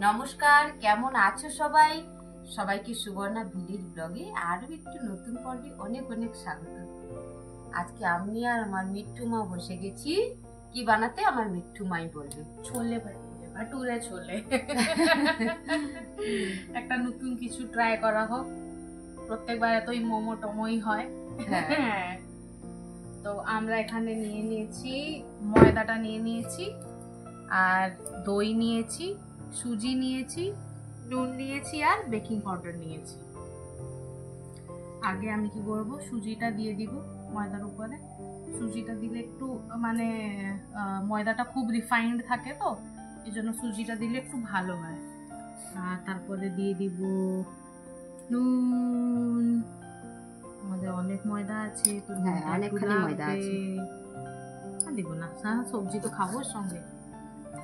নমস্কার, কেমন আছো সবাই? সবাইকে সুবর্ণা ভিলেজ ব্লগে আরো একটু নতুন পর্বে অনেক অনেক স্বাগত। আজকে আমি আর আমার মিঠু মা বসে গেছি কি বানাতে। আমার মিঠু মাই বলবে ছোলে ভাটুরে ছোলে। একটা নতুন কিছু ট্রাই করা হোক, প্রত্যেকবার এতই মোমো টমোই হয়। তো আমরা এখানে নিয়ে নিয়েছি ময়দাটা, নিয়ে নিয়েছি আর দই নিয়েছি, সুজি নিয়েছি, নুন নিয়েছি আর বেকিং পাউডার নিয়েছি। আগে আমি কি করব, সুজিটা দিয়ে দিব ময়দার উপরে। সুজিটা দিলে একটু মানে ময়দাটা খুব রিফাইন্ড থাকে, তো এই জন্য সুজিটা দিলে একটু ভালো হয়। আর তারপরে দিয়ে দিব নুন। আমাদের অনেক ময়দা আছে, তো অনেকখানি ময়দা আছে, দিব না, সবজি তো খাবো সঙ্গে।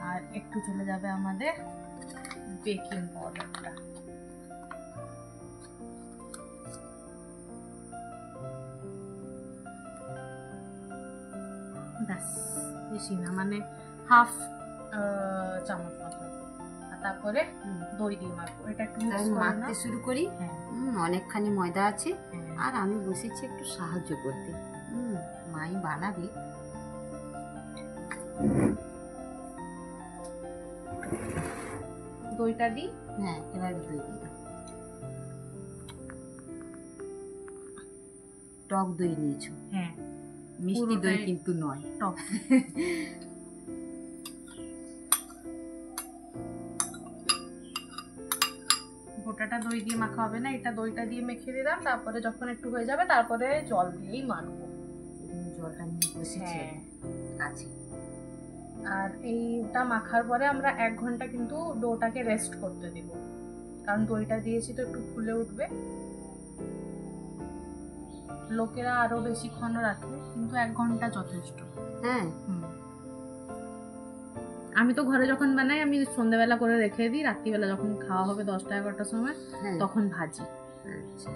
আর একটু চলে যাবে আমাদের বেকিং পাউডারটা। বেশি না, মানে হাফ চামচ মতো। আর তারপরে দই দিয়ে মাখবো। এটা একটু মাখতে শুরু করি। অনেকখানি ময়দা আছে আর আমি বসেছি একটু সাহায্য করতে। মাই বানাবে। দইটা দিই। হ্যাঁ, এবার দই দিই। টক দই নিয়েছো? হ্যাঁ, মিষ্টি দই কিন্তু নয়, টক। গোটাটা দই দিয়ে মাখা হবে না, এটা দইটা দিয়ে মেখে দিলাম। তারপরে যখন একটু হয়ে যাবে তারপরে জল দিয়েই মাখবো। জলটা নিয়ে বসেছি আছে। আর এইটা মাখার পরে আমরা 1 ঘন্টা কিন্তু ডোটাকে রেস্ট করতে দিব, কারণ দইটা দিয়েছি তো একটু ফুলে উঠবে। লোকেরা আরো বেশিক্ষণ রাখে, কিন্তু 1 ঘন্টা যথেষ্ট। হ্যাঁ, আমি তো ঘরে যখন বানাই আমি সন্ধ্যাবেলা করে রেখে দিই, রাত্রিবেলা যখন খাওয়া হবে 10টা-11টার সময় তখন ভাজি। আচ্ছা,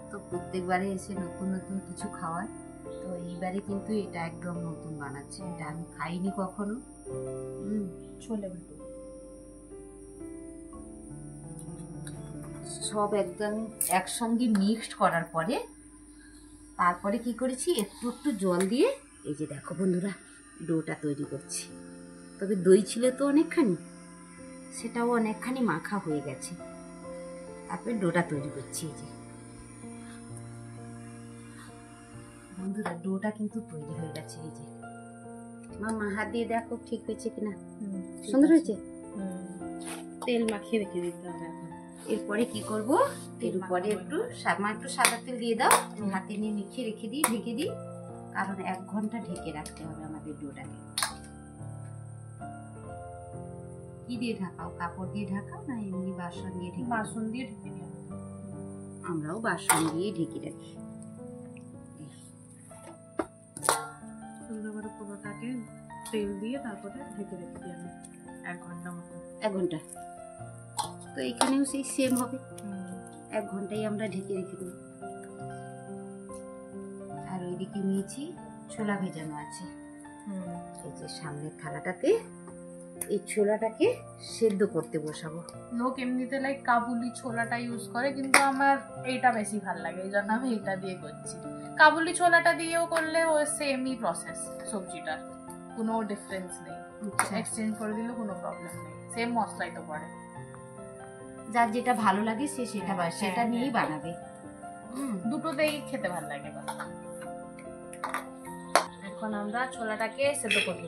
তো প্রত্যেকবারে এসে নতুন নতুন কিছু খাওয়ার, তো এইবারে কিন্তু এটা একদম নতুন বানাচ্ছি। এটা আমি খাইনি কখনো। ছোলে ভাটুরে সব একদম একসঙ্গে মিক্সড করার পরে তারপরে কি করেছি, একটু একটু জল দিয়ে এই যে দেখো বন্ধুরা ডোটা তৈরি করছি। তবে দই ছিল তো অনেকখানি, সেটাও অনেকখানি মাখা হয়ে গেছে। তারপরে ডোটা তৈরি করছি। এই যে বন্ধুরা ডোটা কিন্তু তৈরি হয়ে গেছে। এই যে মামা হাত দিয়ে দেখো ঠিক হয়েছে কিনা। সুন্দর হয়েছে। তেল মাখিয়ে রেখে দিতে হবে। এরপরে কি করব, এর উপরে একটু সাদা তেল দিয়ে দাও। হাতে নিয়ে মিশিয়ে রেখে দিই, ঢেকে দিই, কারণ 1 ঘন্টা ঢেকে রাখতে হবে আমাদের ডোটাকে। কি দিয়ে ঢাকাও? কাপড় দিয়ে ঢাকাও না এমনি বাসন দিয়ে ঢেকে? বাসন দিয়ে ঢেকে দিই। আমরাও বাসন দিয়ে ঢেকে রাখি। সুন্দরভাবে পুরোটাকে তেল দিয়ে তারপরে ঢেকে রেখে দিই আমি 1 ঘন্টা মতো। 1 ঘন্টা। তো এখানেও সেই সেম হবে, 1 ঘন্টাই আমরা ঢেকে রেখে দেব। আর ওইদিকে নিয়েছি ছোলা ভেজানো আছে। এই যে সামনের থালাটাতে এই ছোলাটাকে সেদ্ধ করতে বসাবো। লোক এমনিতে লাইক কাবুলি ছোলাটা ইউজ করে, কিন্তু আমার এইটা বেশি ভালো লাগে, এই জন্য আমি এটা দিয়ে করছি। কাবুলি ছোলাটা দিয়েও করলে ওই সেমই প্রসেস, সবজিটার কোনো ডিফারেন্স নেই। এক্সচেঞ্জ করে দিলেও কোনো প্রবলেম নেই, সেম মশলাই তো পড়ে। যার যেটা ভালো লাগে সে সেটা নিয়েই বানাবে। দুটোতেই খেতে ভালো লাগে। এখন আমরা ছোলাটাকে সেদ্ধ করবো,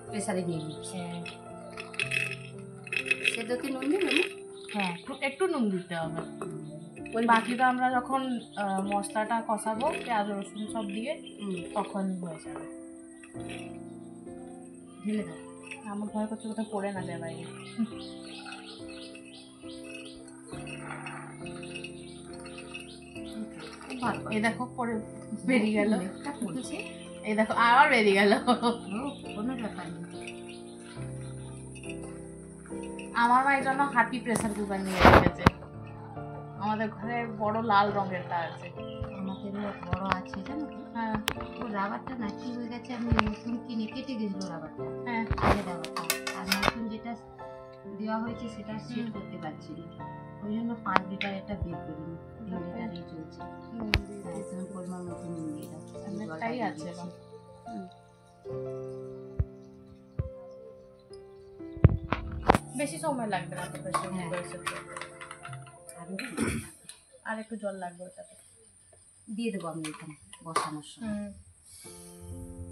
প্রেসারে নিয়ে নিচ্ছি। সেদ্ধতে নুন দেবো না? হ্যাঁ, একটু নুন দিতে হবে। ওই বাকিটা আমরা যখন মশলাটা কষাবো পেঁয়াজ রসুন সব দিয়ে, তখন হয়ে যাবে। ঢেলে দাও। আমার ভয় করছে কোথাও পড়ে না যায় বাইরে। এই দেখো পরে বেরিয়ে গেল, এই দেখো আবার বেরিয়ে গেল। কোনো ব্যাপার নেই। আমার মা এই জন্য হাতি প্রেসার কুকার নিয়ে রেখেছে। আমাদের ঘরে বড় লাল রঙেরটা আছে। আমাদেরও বড় আছে জানো তো। হ্যাঁ, ও রাবারটা না কি হয়ে গেছে, আমি নতুন কিনে কেটে গেছিল রাবারটা। হ্যাঁ, রাবারটা দেওয়া হয়েছে সেটা সেট করতে পারছি না, ওই জন্য 5 লিটার এটা বের করিনি, 3 লিটারই চলছে। তুমি পরিমাণ মতো নুন দিয়ে দাও, অনেকটাই আছে বা। বেশি সময় লাগবে না তো প্রেসার কুকারে সেদ্ধ করতে। আর একটু জল লাগবে ওটাতে দিয়ে দেবো আমি এখানে বসানোর সময়।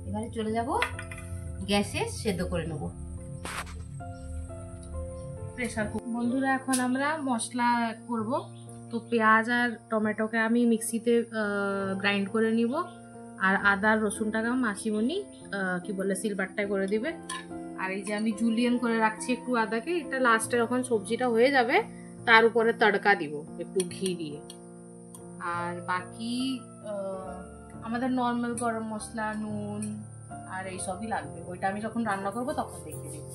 এবারে চলে যাব গ্যাসে সেদ্ধ করে নেবো প্রেসার কুকার। বন্ধুরা এখন আমরা মশলা করব, তো পেঁয়াজ আর টমেটোকে আমি মিক্সিতে গ্রাইন্ড করে নিব, আর আদা রসুনটাকে মাসিমণি কি বলে সিলবারটায় করে দিবে। আর এই যে আমি জুলিয়ান করে রাখছি একটু আদাকে, এটা লাস্টে যখন সবজিটা হয়ে যাবে তার উপরে তড়কা দিব একটু ঘি দিয়ে। আর বাকি আমাদের নর্মাল গরম মশলা, নুন আর এই সবই লাগবে, ওইটা আমি যখন রান্না করব তখন দেখিয়ে দিব।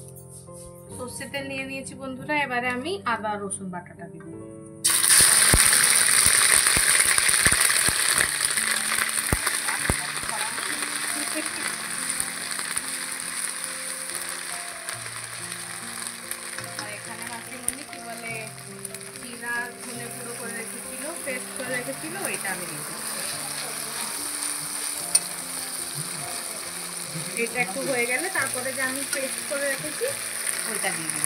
সর্ষের তেল নিয়ে নিয়েছি বন্ধুরা, এবারে আমি আদা রসুন বাটাটা দিব। আর এখানে মাসিমণি কি বলে জিরা ধনে গুঁড়ো করে রেখেছিল, পেস্ট করে রেখেছিল, ওইটা আমি দিব। এটা একটু হয়ে গেলে তারপরে যে আমি পেস্ট করে রেখেছি ওইটা দিয়ে দিব।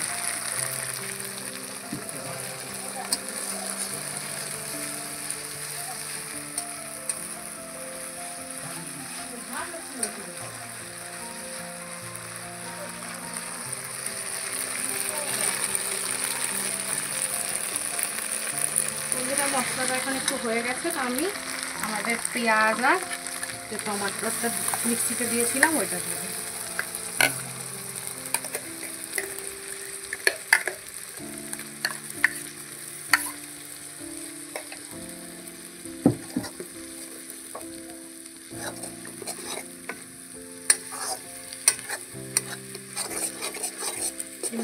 বন্ধুরা মশলাটা এখন একটু হয়ে গেছে, তো আমি আমাদের পেঁয়াজ আর টমাটোটা মিক্সিতে দিয়েছিলাম ওইটা দিয়ে দিই।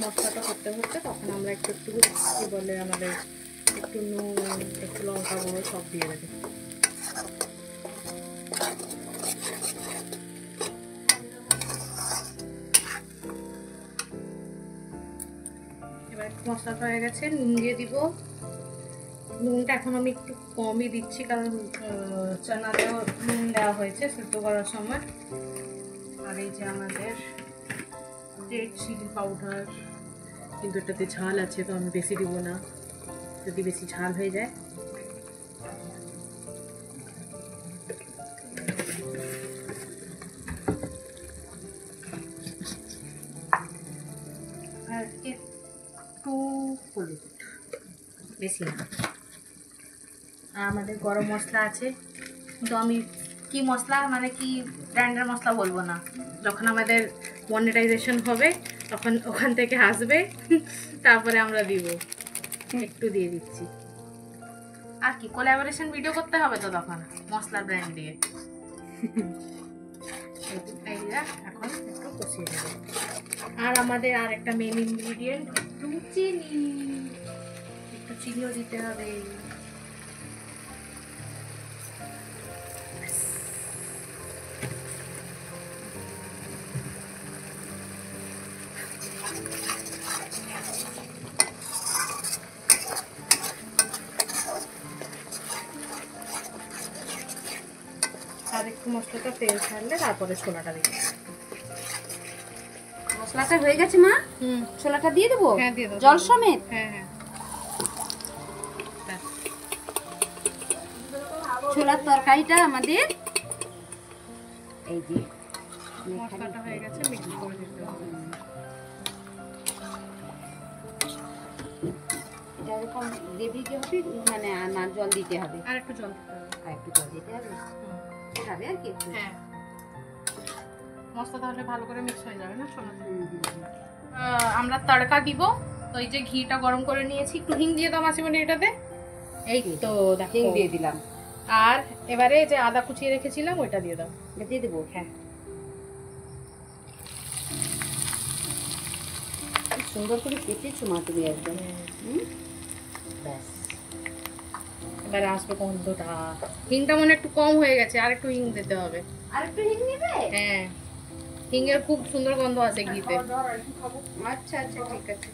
মশলাটা করতে করতে তখন আমরা একটু একটু কি বলে আমাদের একটু নুন, একটু লঙ্কা গুঁড়ো সব দিয়ে দেবো। এবার মশলাটা হয়ে গেছে, নুন দিয়ে দিব। নুনটা এখন আমি একটু কমই দিচ্ছি, কারণ চানাতেও নুন দেওয়া হয়েছে সেদ্ধ করার সময়। আর এই যে আমাদের রেড চিলি পাউডার, কিন্তু এটাতে ঝাল আছে তো আমি বেশি দিব না, যদি বেশি ঝাল হয়ে যায়। আর একটু হলুদ, বেশি না। আর আমাদের গরম মশলা আছে, কিন্তু আমি কি মশলা মানে কি ব্র্যান্ডের মশলা বলবো না, যখন আমাদের মনিটাইজেশন হবে তখন ওখান থেকে আসবে তারপরে আমরা দিব। একটু দিয়ে দিচ্ছি। আর কি কোলাবোরেশন ভিডিও করতে হবে তো তখন মশলার ব্র্যান্ড দিয়ে। এখন একটু কষিয়ে দেবো। আর আমাদের আর একটা মেন ইনগ্রিডিয়েন্ট একটু চিনি, একটু চিনিও দিতে হবে। আর একটু মশলাটা তেল ছাড়লে তারপরে ছোলাটা দিই। মশলাটা হয়ে গেছে মা, ছোলাটা দিয়ে দেবো? হ্যাঁ দিয়ে দেবো, জল সমেত। হ্যাঁ হ্যাঁ। ছোলার তরকারিটা আমাদের এই যে মশলাটা হয়ে গেছে, মিক্স করে দিতে হবে। এটা এরকম গ্রেভি হবে, মানে না জল দিতে হবে? আর একটু জল দিতে হবে। আর একটু জল দিতে হবে, খাবে আর কি একটু। হ্যাঁ, মশলা তাহলে ভালো করে মিক্স হয়ে যাবে না সোনা। আমরা তড়কা দিব, তো এই যে ঘিটা গরম করে নিয়েছি, একটু হিং দিয়ে দাও মাসিমণি এটাতে। এই তো হিং দিয়ে দিলাম। আর এবারে যে আদা কুচিয়ে রেখেছিলাম ওইটা দিয়ে দাও। এটা দিয়ে দেবো? হ্যাঁ। সুন্দর করে কেটেছো মা তুমি একদম। ব্যাস, এবারে আসবে গন্ধটা। হিংটা মনে একটু কম হয়ে গেছে, আর একটু হিং দিতে হবে। আর একটু হিং নেবে? হ্যাঁ, হিংয়ের খুব সুন্দর গন্ধ আছে ঘিতে। আচ্ছা আচ্ছা ঠিক আছে।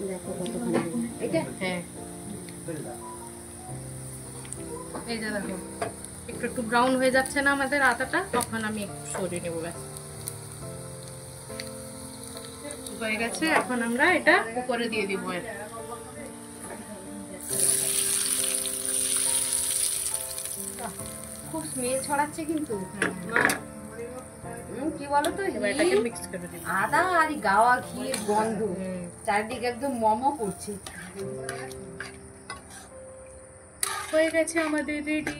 দেখো কতখানি এটা। হ্যাঁ এই যে দেখো একটু একটু ব্রাউন হয়ে যাচ্ছে না আমাদের আটাটা, তখন আমি একটু সরিয়ে নেবো। ব্যাস হয়ে গেছে। এখন আমরা এটা উপরে দিয়ে দিব। খুব স্মেল ছড়াচ্ছে কিন্তু। কি বলতো, এবার এটাকে মিক্স করে দিব। আদা আর গাওয়া ঘিয়ের গন্ধ চারদিকে একদম মমো করছে। হয়ে গেছে আমাদের রেডি।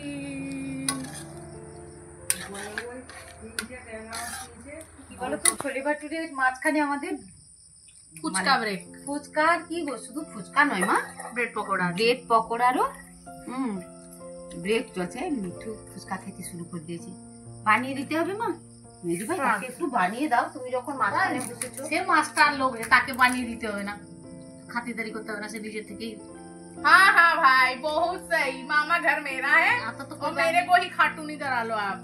কি বলতো, ছোলে ভাটুরের মাঝখানে আমাদের ফুচকা ব্রেক। ফুচকা কি গো, শুধু ফুচকা নয় মা, ব্রেড পকোড়া। ব্রেড পকোড়ারও ব্রেক চলছে। মিঠু ফুচকা খেতে শুরু করে দিয়েছে। বানিয়ে দিতে হবে মা। মেজু ভাই তাকে একটু বানিয়ে দাও, তুমি যখন মাঝখানে বসেছো। সে মাস্টার লোক, তাকে বানিয়ে দিতে হবে না, খাতিরদারি করতে হবে না, সে নিজের থেকেই। हाँ हाँ भाई बहुत सही, मामा घर मेरा है तो मेरे को ही खाटूनी करा लो आप।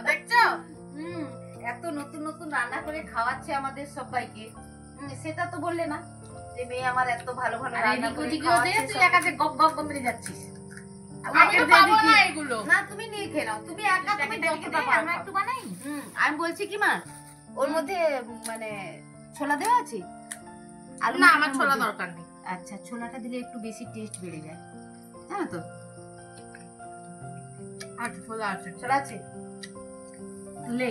দেখছো এত নতুন নতুন রান্না করে খাওয়াচ্ছে আমাদের সবাইকে। সেটা তো বললে না যে মেয়ে আমার এত ভালো ভালো রান্না করে খাওয়াচ্ছে। তুই একা যে গপ গপ করে যাচ্ছিস। আমি তো পাবো না এগুলো। না, তুমি নিয়ে খেয়ে নাও। তুমি একা, তুমি যতটা পারো আমরা একটু বানাই। আমি বলছি কি মা, ওর মধ্যে মানে ছোলা দেওয়া আছে? আলু না, আমার ছোলা দরকার নেই। আচ্ছা, ছোলাটা দিলে একটু বেশি টেস্ট বেড়ে যায়, জানো তো। আচ্ছা ছোলা আছে, ছোলা আছে, লে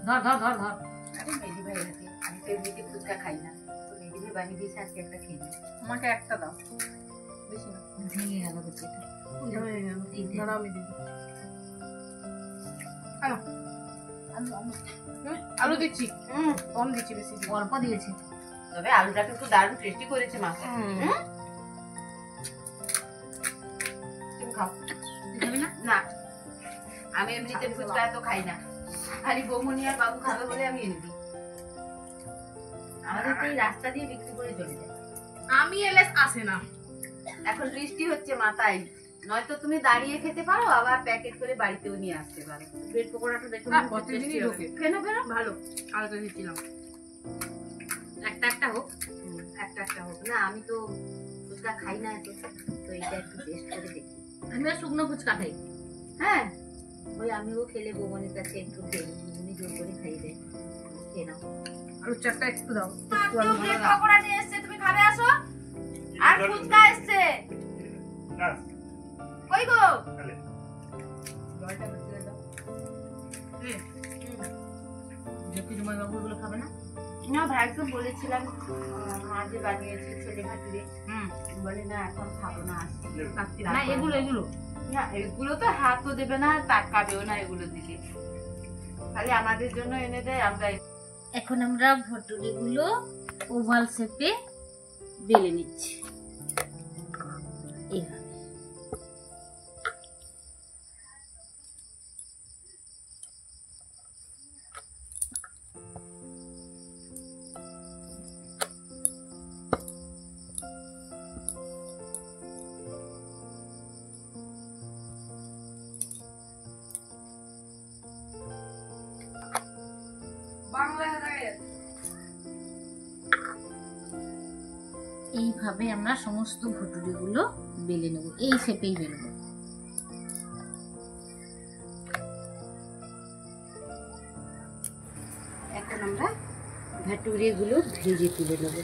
ধর ধর ধর ধর। আরে মেদি ভাই আছে, আমি তো এমনিতে ফুচকা খাই না, তো মেদি ভাই বানিয়ে দিয়েছে, আজকে একটা খেয়ে নিই। আমাকে একটা দাও, বেশি না। ভেঙে গেল হচ্ছে এটা। আমি দিই। আলু দিচ্ছি, কম দিচ্ছি, বেশি অল্প দিয়েছে, তবে আলুটা কিন্তু দারুণ টেস্টি করেছে মা। তুমি খাও। না, আমি এমনিতে ফুচকা এত খাই না, খালি বৌমনি আর বাবু খাবে বলে আমি এনে দিই। আমাদের তো এই রাস্তা দিয়ে বিক্রি করে চলে যায়। আমি এলে আসে না। এখন বৃষ্টি হচ্ছে মাথায়, নয়তো তুমি দাঁড়িয়ে খেতে পারো, আবার প্যাকেট করে বাড়িতেও নিয়ে আসতে পারো। ব্রেড পকোড়াটা দেখো প্রতিদিনই ঢোকে। কেন কেন ভালো, আলাদা দিচ্ছিলাম। একটা একটা হোক, একটা একটা হোক না। আমি তো ফুচকা খাই না এত, তো এটা একটু টেস্ট করে দেখি। আমি শুকনো ফুচকা খাই। হ্যাঁ, ওই আমিও খেলে বৌমনির কাছে একটু খেয়ে উনি জোর করে খাইয়ে দেয়। খেয়ে নাও। আলুর চারটা একটু দাও। ব্রেড পকোড়া নিয়ে এসছে, তুমি খাবে আসো। আর ফুচকা এসছে। কই গো? জলটা ভর্তি দাও। জ্যোতি জমাই বাবুগুলো খাবে না? না, ভাইকে বলেছিলাম মা যে বানিয়েছে ছোলে ভাটুরে, বলে না এখন খাবো না, না এগুলো এগুলো না, এগুলো তো হাতও দেবে না, তাকাবেও না এগুলো দিকে, খালি আমাদের জন্য এনে দেয়। আমরা এখন আমরা ভটুরিগুলো ওভাল শেপে বেলে নিচ্ছি এইভাবে। এইভাবে আমরা সমস্ত ভুটুরিগুলো বেলে নেব, এই শেপেই বেলব। এখন আমরা ভুটুরিগুলো ভেজে তুলে নেব।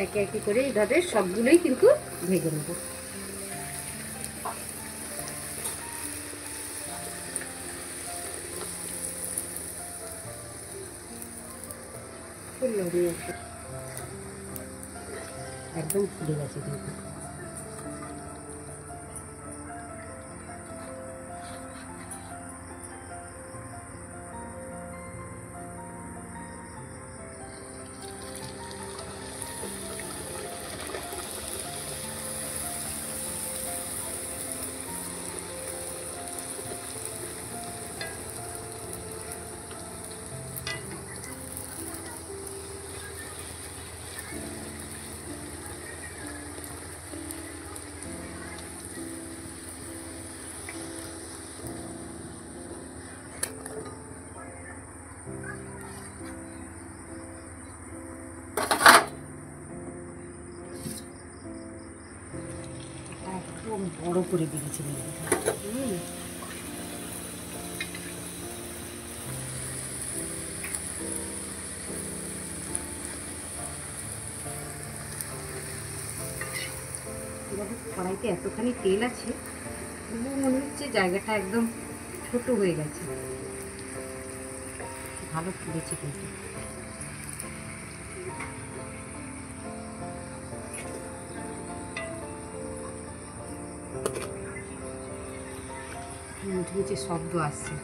একে একে করে এইভাবে সবগুলোই কিন্তু ভেজে নেব। একদম ফুলে গেছে কিন্তু। করে দিয়েছি বন্ধুরা। কড়াইতে এতখানি তেল আছে, তবুও মনে হচ্ছে জায়গাটা একদম ছোট হয়ে গেছে। ভালো ফুলেছে কিন্তু। মুচমুচে শব্দ আসছে।